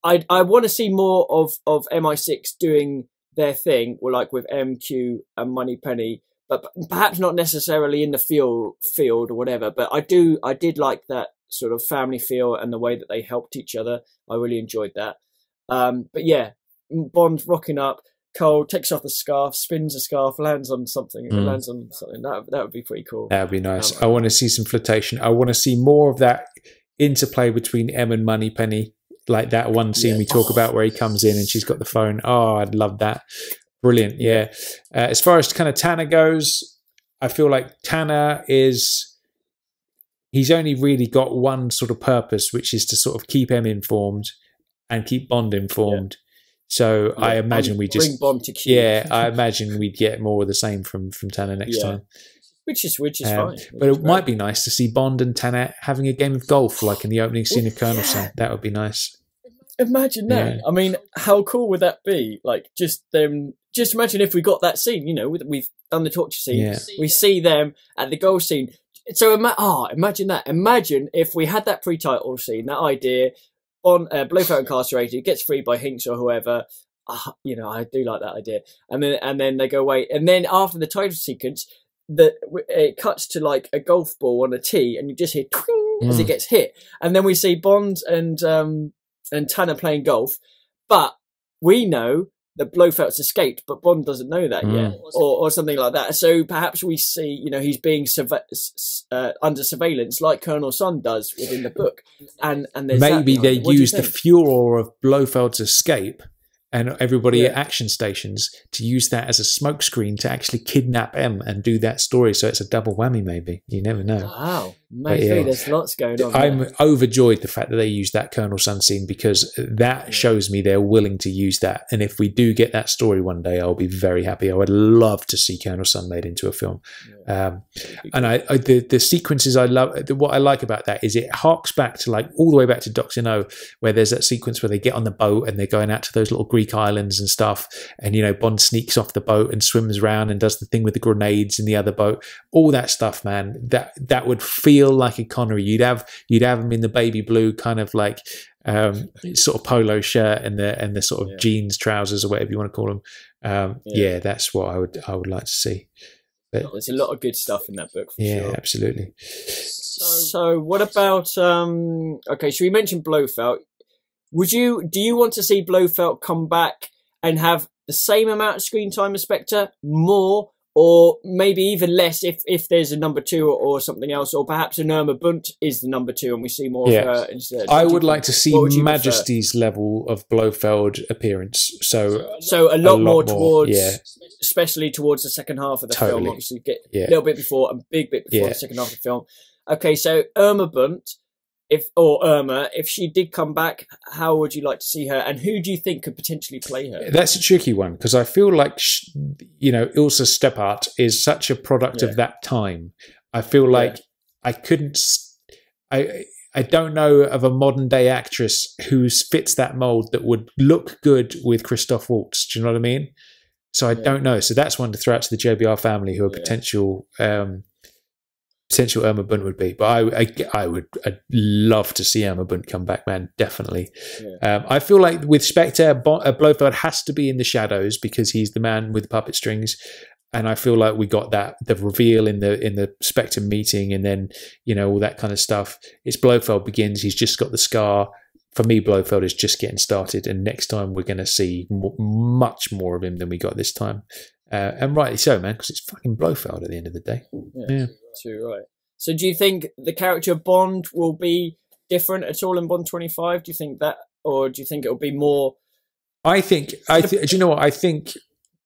S2: want to see more of MI6 doing their thing, or like with MQ and Moneypenny, but perhaps not necessarily in the field or whatever. But I did like that sort of family feel and the way that they helped each other. I really enjoyed that. But yeah, Bond rocking up, cold, takes off the scarf, spins the scarf, lands on something. That would be pretty cool.
S1: That would be nice. I want to see some flirtation. I want to see more of that interplay between M and Moneypenny, like that one scene we talk about where he comes in and she's got the phone. Oh, I'd love that. Brilliant. Yeah. As far as kind of Tanner goes, I feel like Tanner he's only really got one sort of purpose, which is to sort of keep M informed and keep Bond informed. So I imagine we just
S2: bring Bond to Q.
S1: Yeah, I imagine we'd get more of the same from Tanner next time.
S2: Which is fine.
S1: But it might be nice to see Bond and Tanner having a game of golf, like in the opening scene of Colonel Sun. That would be nice.
S2: Imagine that. Yeah. I mean, how cool would that be? Like, just imagine if we got that scene. You know, we've done the torture scene. Yeah. We see them at the golf scene. So imagine that. Imagine if we had that pre-title scene, that idea, on Blofeld incarcerated, gets freed by Hinks or whoever. You know, I do like that idea. And then they go away. And then after the title sequence, it cuts to like a golf ball on a tee, and you just hear as it gets hit. And then we see Bond and Tanner playing golf, but we know that Blofeld's escaped, but Bond doesn't know that yet, or something like that. So perhaps we see, you know, he's being under surveillance, like Colonel Sun does within the book. And
S1: maybe they use the furor of Blofeld's escape and everybody at action stations to use that as a smokescreen to actually kidnap M and do that story. So it's a double whammy, maybe. You never know.
S2: Wow. Maybe there's lots going on.
S1: I'm overjoyed the fact that they used that Colonel Sun scene, because that shows me they're willing to use that. And if we do get that story one day, I'll be very happy. I would love to see Colonel Sun made into a film. And the sequences I love, what I like about that is it harks back to like all the way back to Dr. No, where there's that sequence where they get on the boat and they're going out to those little Greek islands and stuff. And, you know, Bond sneaks off the boat and swims around and does the thing with the grenades in the other boat. All that stuff, man, that would feel like a Connery. You'd have him in the baby blue kind of like sort of polo shirt and the sort of jeans trousers or whatever you want to call them. That's what I would like to see. But
S2: there's a lot of good stuff in that book for sure.
S1: Yeah, absolutely.
S2: So what about okay, so we mentioned Blofeld. Do you want to see Blofeld come back and have the same amount of screen time as Spectre, more, or maybe even less if there's a number 2 or something else, or perhaps an Irma Bunt is the number 2 and we see more of her instead?
S1: I would like to see Majesty's level of Blofeld appearance. So
S2: a lot more towards, especially towards the second half of the film. Obviously, get a little bit before, a big bit before the second half of the film. Okay, so Irma Bunt, if she did come back, how would you like to see her, and who do you think could potentially play her?
S1: That's a tricky one, because I feel like Ilse Steppart is such a product of that time. I feel like I I don't know of a modern day actress who fits that mold that would look good with Christoph Waltz. Do you know what I mean? So I don't know. So that's one to throw out to the JBR family, who a potential Irma Bunt would be. But I'd love to see Irma Bunt come back, man. Definitely. Yeah. I feel like with Spectre, Blofeld has to be in the shadows because he's the man with the puppet strings. And I feel like we got the reveal in the Spectre meeting, and then, you know, all that kind of stuff. It's Blofeld begins. He's just got the scar. For me, Blofeld is just getting started, and next time we're going to see much more of him than we got this time. And rightly so, man, because it's fucking Blofeld at the end of the day. Yeah.
S2: Too right. So do you think the character of Bond will be different at all in Bond 25? Do you think that, or do you think it'll be more? Do you know what? I think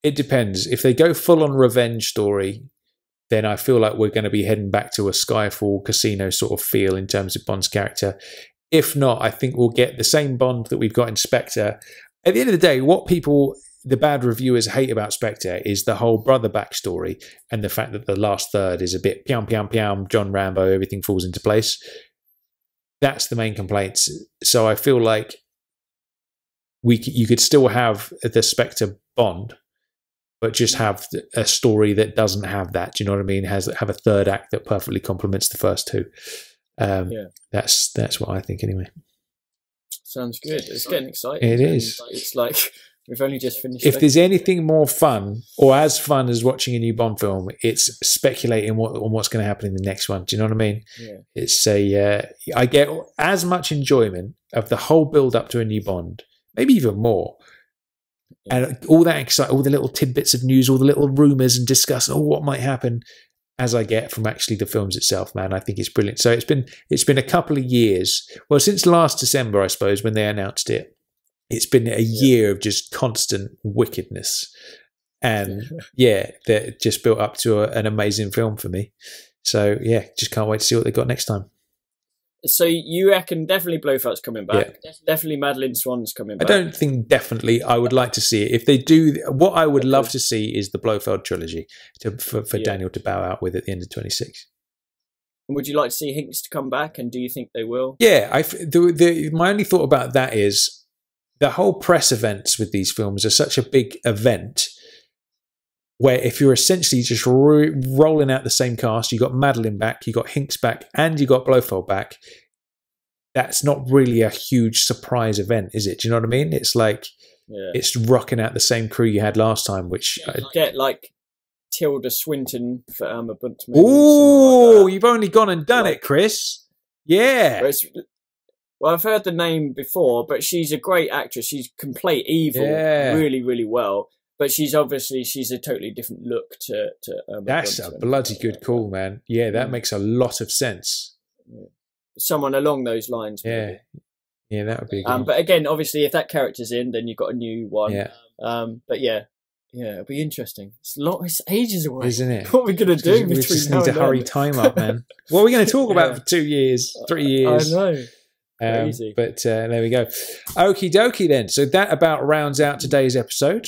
S2: it depends. If they go full on revenge story, then I feel like we're going to be heading back to a Skyfall Casino sort of feel in terms of Bond's character. If not, I think we'll get the same Bond that we've got in Spectre. At the end of the day, what the bad reviewers hate about Spectre is the whole brother backstory and the fact that the last third is a bit piam, piam, piam, John Rambo, everything falls into place. That's the main complaints. So I feel like you could still have the Spectre Bond, but just have a story that doesn't have that. Do you know what I mean? Have a third act that perfectly complements the first two. That's what I think anyway. Sounds good. It's getting exciting.
S1: It is.
S2: It's like we've only just finished.
S1: If there's anything more fun or as fun as watching a new Bond film, it's speculating on what's going to happen in the next one. Do you know what I mean?
S2: Yeah.
S1: It's I get as much enjoyment of the whole build up to a new Bond, maybe even more. And all that excitement, all the little tidbits of news, all the little rumours and discuss, what might happen, as I get from actually the films itself, man. I think it's brilliant. So it's been a couple of years. Well, since last December, I suppose, when they announced it, it's been a year of just constant wickedness. And that just built up to an amazing film for me. So just can't wait to see what they got next time.
S2: So you reckon definitely Blofeld's coming back? Yeah. Definitely Madeleine Swan's coming back?
S1: I don't think definitely. I would like to see it. If they do, what I would love to see is the Blofeld trilogy for Daniel to bow out with at the end of 26.
S2: And would you like to see Hinks to come back, and do you think they will?
S1: Yeah. My only thought about that is the whole press events with these films are such a big event where if you're essentially just rolling out the same cast, you got Madeleine back, you got Hinks back, and you got Blofeld back, that's not really a huge surprise event, is it? Do you know what I mean? It's like it's rocking out the same crew you had last time, which
S2: get like Tilda Swinton for Irma Bunt.
S1: Oh, like you've only gone and done it, Chris. Yeah.
S2: Well, I've heard the name before, but she's a great actress. She can play evil really, really well. But she's a totally different look to
S1: That's a bloody good call, man. Yeah, that makes a lot of sense.
S2: Someone along those lines.
S1: Maybe. Yeah, that would be good.
S2: But again, obviously, if that character's in, then you've got a new one.
S1: Yeah.
S2: But it'll be interesting. It's ages away.
S1: Isn't it?
S2: What are we going to do?
S1: We just need to hurry time up, man. What are we going to talk about for 2 years, 3 years?
S2: I know. Crazy.
S1: But there we go. Okie dokie then. So that about rounds out today's episode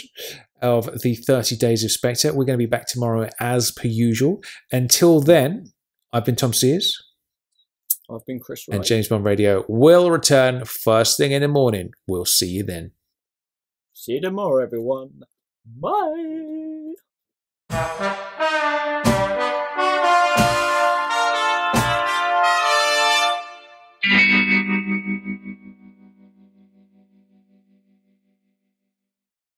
S1: of the 30 Days of Spectre. We're going to be back tomorrow as per usual. Until then, I've been Tom Sears.
S2: I've been Chris Wright.
S1: And James Bond Radio will return first thing in the morning. We'll see you then.
S2: See you tomorrow, everyone. Bye.